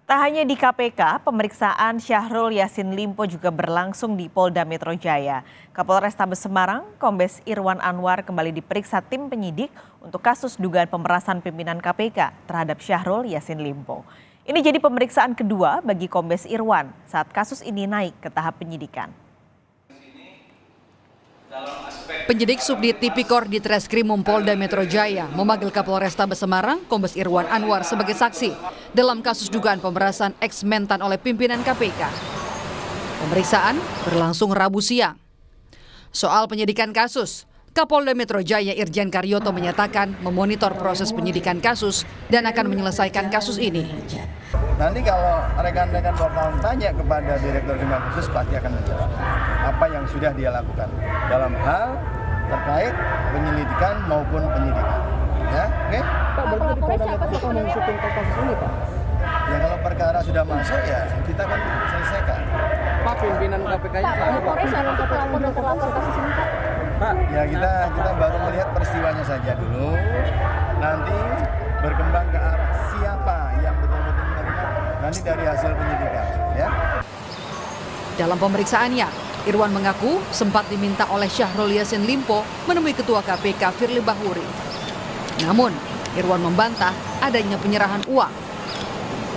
Tak hanya di KPK, pemeriksaan Syahrul Yassin Limpo juga berlangsung di Polda Metro Jaya. Kapolrestabes Semarang, Kombes Irwan Anwar kembali diperiksa tim penyidik untuk kasus dugaan pemerasan pimpinan KPK terhadap Syahrul Yassin Limpo. Ini jadi pemeriksaan kedua bagi Kombes Irwan saat kasus ini naik ke tahap penyidikan. Penyidik Subdit Tipikor di Treskrimum Polda Metro Jaya memanggil Kapolrestabes Semarang, Kombes Irwan Anwar sebagai saksi dalam kasus dugaan pemerasan ex-mentan oleh pimpinan KPK. Pemeriksaan berlangsung Rabu siang. Soal penyidikan kasus, Kapolda Metro Jaya Irjen Karyoto menyatakan memonitor proses penyidikan kasus dan akan menyelesaikan kasus ini. Nanti kalau rekan-rekan wartawan tanya kepada Direktur Kriminal Khusus pasti akan menjawab apa yang sudah dia lakukan dalam hal terkait penyelidikan maupun penyidikan. Ya, oke? Pak, berarti siapa sih yang mengusutkan kasus ini, Pak? Ya kalau perkara sudah masuk ya kita akan selesaikan. Pak, pimpinan KPK-nya salah satu pelapor dan terlapor kasus ini, Pak. Pak, ya kita baru melihat peristiwanya saja dulu. Nanti berkembang ke arah siapa yang betul-betul menerima nanti dari hasil penyidikan, ya. Dalam pemeriksaannya, Irwan mengaku sempat diminta oleh Syahrul Yassin Limpo menemui Ketua KPK Firly Bahuri. Namun, Irwan membantah adanya penyerahan uang.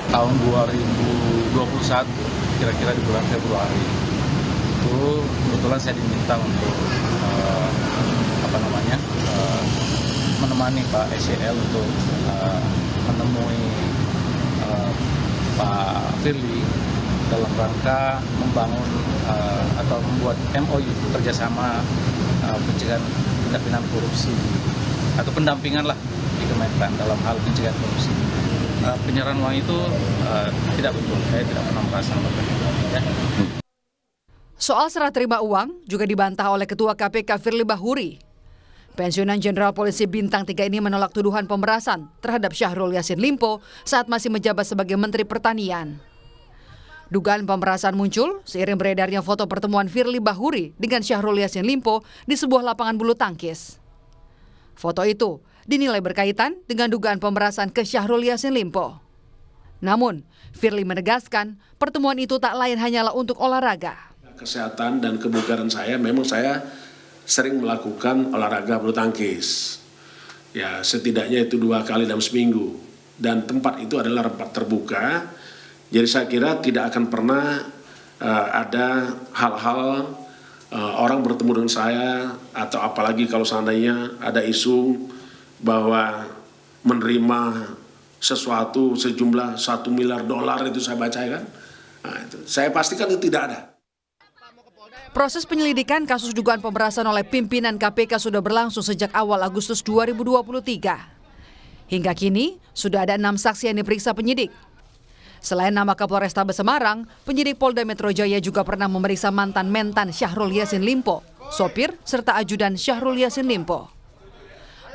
Tahun 2021, kira-kira di bulan Februari, itu kebetulan saya diminta untuk menemani Pak SCL untuk menemui Pak Firly dalam rangka membangun atau membuat MOU kerjasama pencegahan tindak pidana korupsi atau pendampingan lah di Kementan dalam hal pencegahan korupsi. Penyerahan uang itu tidak betul, saya tidak pernah merasa ya. Soal serah terima uang juga dibantah oleh Ketua KPK Firly Bahuri. Pensiunan Jenderal Polisi Bintang 3 ini menolak tuduhan pemerasan terhadap Syahrul Yassin Limpo saat masih menjabat sebagai Menteri Pertanian. Dugaan pemerasan muncul seiring beredarnya foto pertemuan Firly Bahuri dengan Syahrul Yassin Limpo di sebuah lapangan bulu tangkis. Foto itu dinilai berkaitan dengan dugaan pemerasan ke Syahrul Yassin Limpo. Namun, Firly menegaskan pertemuan itu tak lain hanyalah untuk olahraga. Kesehatan dan kebugaran saya, memang saya sering melakukan olahraga bulu tangkis. Ya, setidaknya itu 2 kali dalam seminggu. Dan tempat itu adalah tempat terbuka. Jadi saya kira tidak akan pernah ada hal-hal orang bertemu dengan saya, atau apalagi kalau seandainya ada isu bahwa menerima sesuatu sejumlah $1 miliar itu saya baca kan. Nah, itu saya pastikan itu tidak ada. Proses penyelidikan kasus dugaan pemerasan oleh pimpinan KPK sudah berlangsung sejak awal Agustus 2023. Hingga kini, sudah ada 6 saksi yang diperiksa penyidik. Selain nama Kapolrestabes Semarang, penyidik Polda Metro Jaya juga pernah memeriksa mantan-mentan Syahrul Yassin Limpo, sopir, serta ajudan Syahrul Yassin Limpo.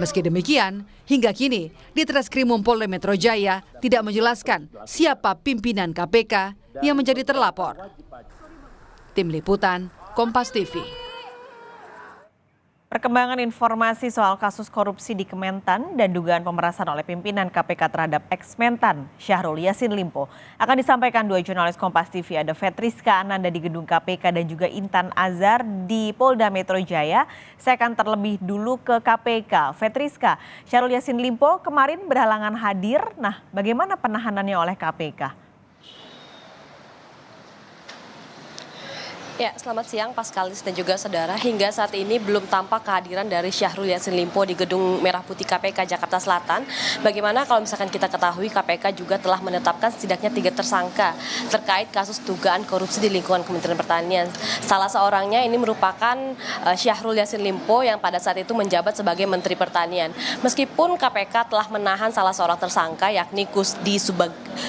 Meski demikian, hingga kini, di Treskrimum Polda Metro Jaya tidak menjelaskan siapa pimpinan KPK yang menjadi terlapor. Tim Liputan, Kompas TV. Perkembangan informasi soal kasus korupsi di Kementan dan dugaan pemerasan oleh pimpinan KPK terhadap ex-mentan Syahrul Yassin Limpo akan disampaikan 2 jurnalis Kompas TV, ada Fetriska Ananda di gedung KPK dan juga Intan Azhar di Polda Metro Jaya. Saya akan terlebih dulu ke KPK. Fetriska, Syahrul Yassin Limpo kemarin berhalangan hadir. Nah, bagaimana penahanannya oleh KPK? Ya, selamat siang Paskalis dan juga saudara. Hingga saat ini belum tampak kehadiran dari Syahrul Yassin Limpo di Gedung Merah Putih KPK Jakarta Selatan. Bagaimana kalau misalkan kita ketahui KPK juga telah menetapkan setidaknya 3 tersangka terkait kasus dugaan korupsi di lingkungan Kementerian Pertanian. Salah seorangnya ini merupakan Syahrul Yassin Limpo yang pada saat itu menjabat sebagai Menteri Pertanian. Meskipun KPK telah menahan salah seorang tersangka yakni Kusdi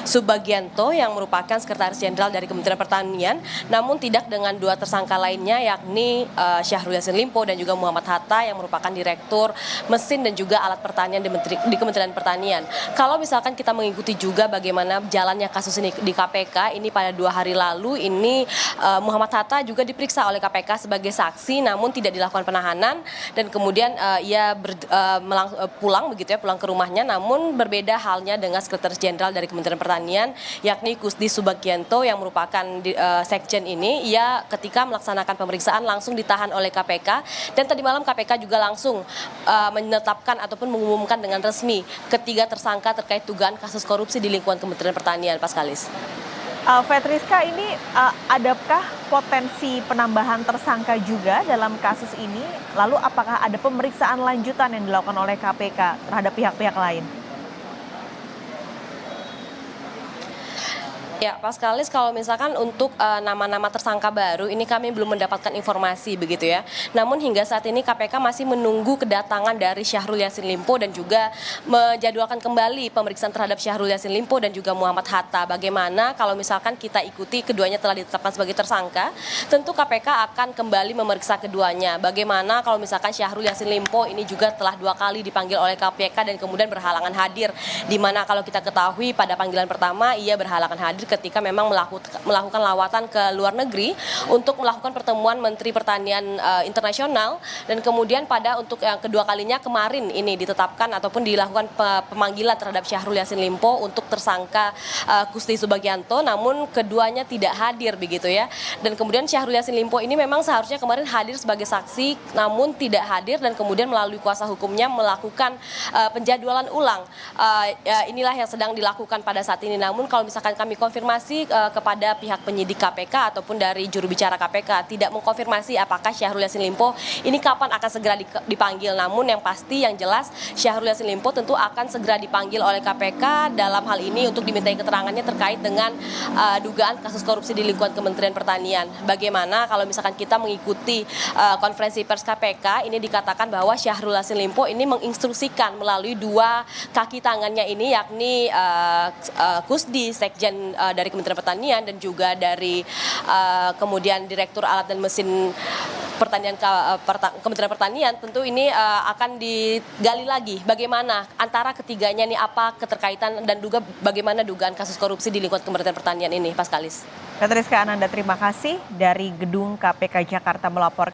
Subagianto yang merupakan Sekretaris Jenderal dari Kementerian Pertanian, namun tidak dengan dengan 2 tersangka lainnya yakni Syahrul Yassin Limpo dan juga Muhammad Hatta yang merupakan Direktur Mesin dan juga Alat Pertanian di Kementerian Pertanian. Kalau misalkan kita mengikuti juga bagaimana jalannya kasus ini di KPK, ini pada 2 hari lalu ini Muhammad Hatta juga diperiksa oleh KPK sebagai saksi namun tidak dilakukan penahanan dan kemudian ia pulang ke rumahnya, namun berbeda halnya dengan Sekretaris Jenderal dari Kementerian Pertanian yakni Kusdi Subagianto yang merupakan sekjen ini. Ia ketika melaksanakan pemeriksaan langsung ditahan oleh KPK dan tadi malam KPK juga langsung menetapkan ataupun mengumumkan dengan resmi ketiga tersangka terkait dugaan kasus korupsi di lingkungan Kementerian Pertanian. Paskalis. Fetriska, ini adakah potensi penambahan tersangka juga dalam kasus ini? Lalu apakah ada pemeriksaan lanjutan yang dilakukan oleh KPK terhadap pihak-pihak lain? Ya, Paskalis, kalau misalkan untuk nama-nama tersangka baru ini kami belum mendapatkan informasi begitu ya. Namun hingga saat ini KPK masih menunggu kedatangan dari Syahrul Yassin Limpo dan juga menjadwalkan kembali pemeriksaan terhadap Syahrul Yassin Limpo dan juga Muhammad Hatta. Bagaimana kalau misalkan kita ikuti keduanya telah ditetapkan sebagai tersangka, tentu KPK akan kembali memeriksa keduanya. Bagaimana kalau misalkan Syahrul Yassin Limpo ini juga telah 2 kali dipanggil oleh KPK dan kemudian berhalangan hadir. Di mana kalau kita ketahui pada panggilan pertama ia berhalangan hadir ketika memang melakukan lawatan ke luar negeri untuk melakukan pertemuan Menteri Pertanian Internasional dan kemudian untuk yang kedua kalinya kemarin ini ditetapkan ataupun dilakukan pemanggilan terhadap Syahrul Yassin Limpo untuk tersangka Kusdi Subagianto, namun keduanya tidak hadir begitu ya. Dan kemudian Syahrul Yassin Limpo ini memang seharusnya kemarin hadir sebagai saksi namun tidak hadir dan kemudian melalui kuasa hukumnya melakukan penjadwalan ulang. Inilah yang sedang dilakukan pada saat ini. Namun kalau misalkan kami konfirmasi kepada pihak penyidik KPK ataupun dari juru bicara KPK tidak mengkonfirmasi apakah Syahrul Yassin Limpo ini kapan akan segera dipanggil. Namun yang pasti yang jelas Syahrul Yassin Limpo tentu akan segera dipanggil oleh KPK dalam hal ini untuk dimintai keterangannya terkait dengan dugaan kasus korupsi di lingkungan Kementerian Pertanian. Bagaimana kalau misalkan kita mengikuti konferensi pers KPK ini dikatakan bahwa Syahrul Yassin Limpo ini menginstruksikan melalui 2 kaki tangannya ini yakni Kusdi Sekjen dari Kementerian Pertanian dan juga dari kemudian Direktur Alat dan Mesin Kementerian Pertanian. Tentu ini akan digali lagi bagaimana antara ketiganya ini apa keterkaitan dan juga bagaimana dugaan kasus korupsi di lingkungan Kementerian Pertanian ini, Paskalis. Fetriska Ananda, terima kasih dari Gedung KPK Jakarta melaporkan.